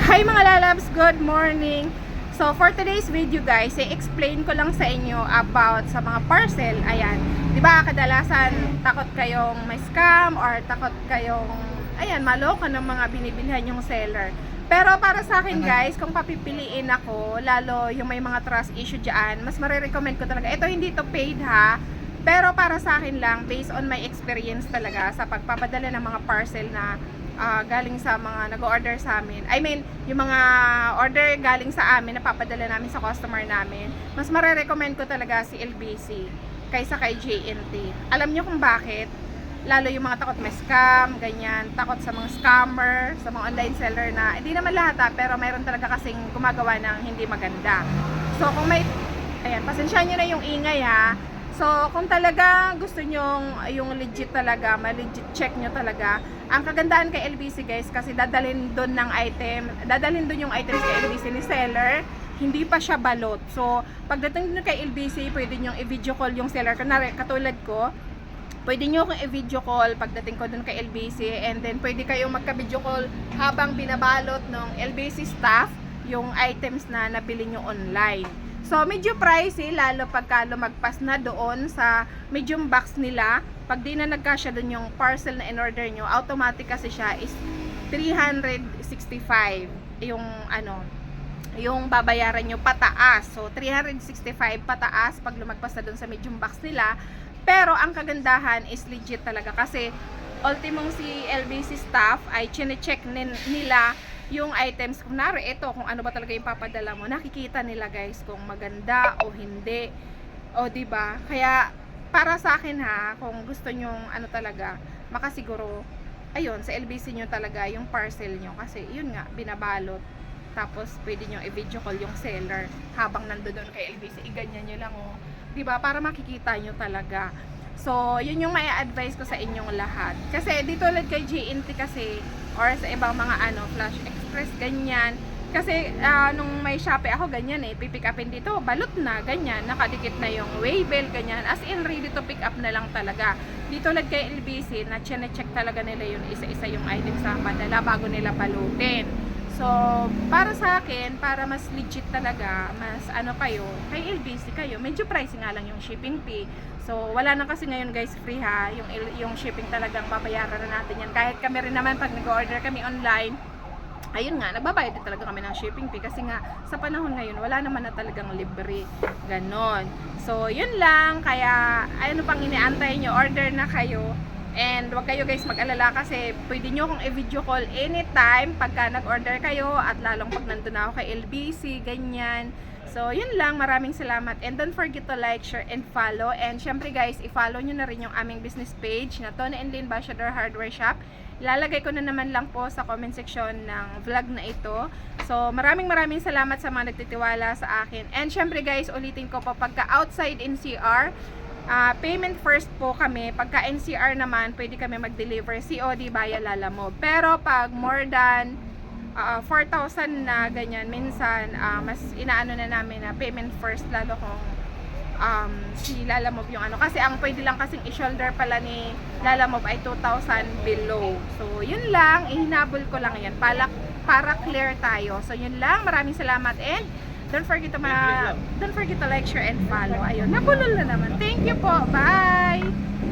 Hi mga lalabs, good morning. So for today's video guys, i-explain ko lang sa inyo about sa mga parcel. Ayan, 'di ba kadalasan takot kayong may scam or takot kayong maloko ng mga binibilhan yung seller. Pero para sa akin guys, kung papipiliin ako, lalo yung may mga trust issue diyan, mas marirecommend ko talaga. Ito hindi to paid ha. Pero para sa akin lang, based on my experience talaga sa pagpapadala ng mga parcel na galing sa mga nag-order sa amin. I mean, yung mga order galing sa amin, napapadala namin sa customer namin. Mas marirecommend ko talaga si LBC kaysa kay JNT. Alam nyo kung bakit? Lalo yung mga takot may scam, ganyan, takot sa mga scammer, sa mga online seller na, hindi naman lahat pero mayroon talaga kasing gumagawa ng hindi maganda. So kung may, pasensyahan nyo na yung ingay ha. So, kung talaga gusto nyong yung legit talaga, ma-legit check nyo talaga. Ang kagandahan kay LBC guys, kasi dadalhin doon ng item, dadalhin doon yung items kay LBC ni seller, hindi pa siya balot. So, pagdating doon kay LBC, pwede nyong i-video call yung seller. Kunwari, katulad ko, pwede nyo akong i-video call pagdating ko doon kay LBC, and then pwede kayong magka-video call habang binabalot ng LBC staff yung items na nabili nyo online. So, medyo pricey, lalo pagka lumagpas na doon sa medium box nila. Pag di na nagkasya doon yung parcel na in-order nyo, automatic kasi siya is 365 yung babayaran nyo pataas. So, 365 pataas pag lumagpas na doon sa medium box nila. Pero, ang kagandahan is legit talaga kasi ultimong si LBC staff ay chine-check nila yung items, kunwari ito, kung ano ba talaga yung papadala mo, nakikita nila guys kung maganda o hindi, o diba? Kaya para sa akin ha, kung gusto nyong talaga makasiguro, ayun, sa LBC nyo talaga yung parcel nyo, kasi yun nga, binabalot, tapos pwede nyo i-video call yung seller habang nandoon kay LBC, iganyan nyo lang diba, para makikita nyo talaga. So, yun yung may advice ko sa inyong lahat. Kasi dito ulit kay JNT kasi, or sa ibang mga Flash Express, ganyan. Kasi nung may Shopee ako, ganyan pipick upin dito, balot na, ganyan. Nakadikit na yung waybill, ganyan. As in, ready to pick up na lang talaga. Dito ulit kay LBC, na check talaga nila yun, isa-isa yung items sa padala bago nila balutin. So, para sa akin, para mas legit talaga, mas kayo, kay LBC kayo, medyo pricey nga lang yung shipping fee. So, wala na kasi ngayon guys, free ha, yung shipping talagang babayaran na natin yan. Kahit kami rin naman, pag nag-order kami online, ayun nga, nagbabayad din talaga kami ng shipping fee. Kasi nga, sa panahon ngayon, wala naman na talagang libre. Ganon. So, yun lang, kaya, ano pang iniantay nyo, order na kayo. And wag kayo guys mag-alala kasi pwede nyo akong i-video call anytime pagka nag-order kayo, at lalong pag nandun ako kay LBC, ganyan. So, yun lang. Maraming salamat. And don't forget to like, share, and follow. And syempre guys, i-follow nyo na rin yung aming business page na Tony and Lynn Bashador Hardware Shop. Ilalagay ko na naman lang po sa comment section ng vlog na ito. So, maraming salamat sa mga nagtitiwala sa akin. And syempre guys, ulitin ko po, pagka outside NCR, payment first po kami. Pagka NCR naman, pwede kami mag-deliver COD via Lalamove. Pero pag more than 4,000 na ganyan, minsan mas inaano na namin na payment first, lalo kung si Lalamove yung kasi ang pwede lang kasing i-shoulder pala ni Lalamove ay 2,000 below. So yun lang, ihinabol ko lang yan para clear tayo. So yun lang, maraming salamat, and don't forget to like, share, and follow. Ayun, nabulol na naman. Thank you po. Bye!